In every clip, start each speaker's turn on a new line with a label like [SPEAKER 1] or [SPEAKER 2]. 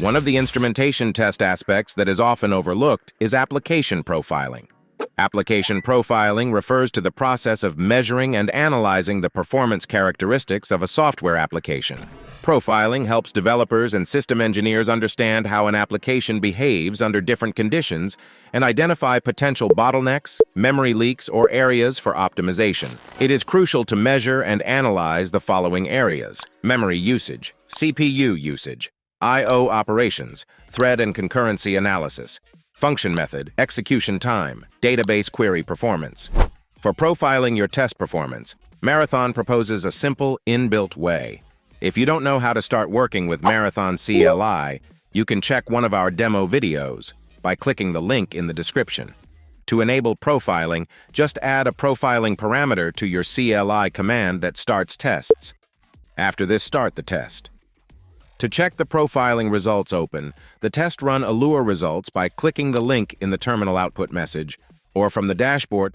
[SPEAKER 1] One of the instrumentation test aspects that is often overlooked is application profiling. Application profiling refers to the process of measuring and analyzing the performance characteristics of a software application. Profiling helps developers and system engineers understand how an application behaves under different conditions and identify potential bottlenecks, memory leaks, or areas for optimization. It is crucial to measure and analyze the following areas: memory usage, CPU usage, I/O operations, thread and concurrency analysis, function method, execution time, database query performance. For profiling your test performance, Marathon proposes a simple, inbuilt way. If you don't know how to start working with Marathon CLI, you can check one of our demo videos by clicking the link in the description. To enable profiling, just add a profiling parameter to your CLI command that starts tests. After this, start the test. To check the profiling results open, the test run Allure results by clicking the link in the terminal output message, or from the dashboard.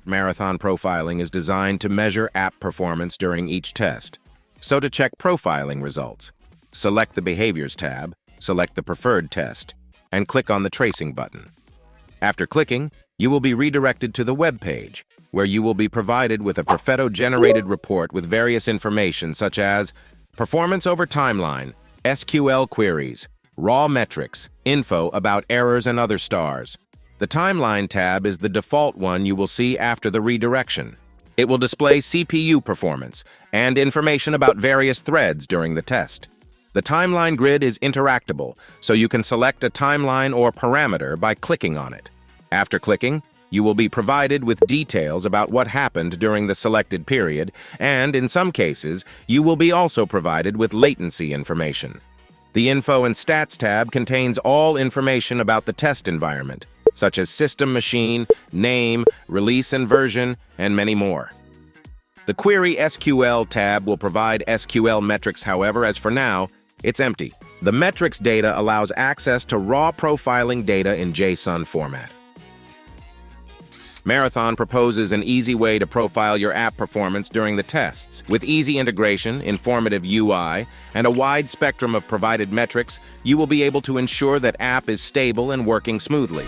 [SPEAKER 1] Marathon profiling is designed to measure app performance during each test. So to check profiling results, select the Behaviors tab, select the preferred test, and click on the Tracing button. After clicking, you will be redirected to the web page, where you will be provided with a Perfetto-generated report with various information such as performance over timeline, SQL queries, raw metrics, info about errors and other stars. The Timeline tab is the default one you will see after the redirection. It will display CPU performance and information about various threads during the test. The timeline grid is interactable, so you can select a timeline or parameter by clicking on it. After clicking, you will be provided with details about what happened during the selected period, and in some cases, you will be also provided with latency information. The Info and Stats tab contains all information about the test environment, such as system machine, name, release and version, and many more. The Query SQL tab will provide SQL metrics, however, as for now, it's empty. The metrics data allows access to raw profiling data in JSON format. Marathon proposes an easy way to profile your app performance during the tests. With easy integration, informative UI, and a wide spectrum of provided metrics, you will be able to ensure that app is stable and working smoothly.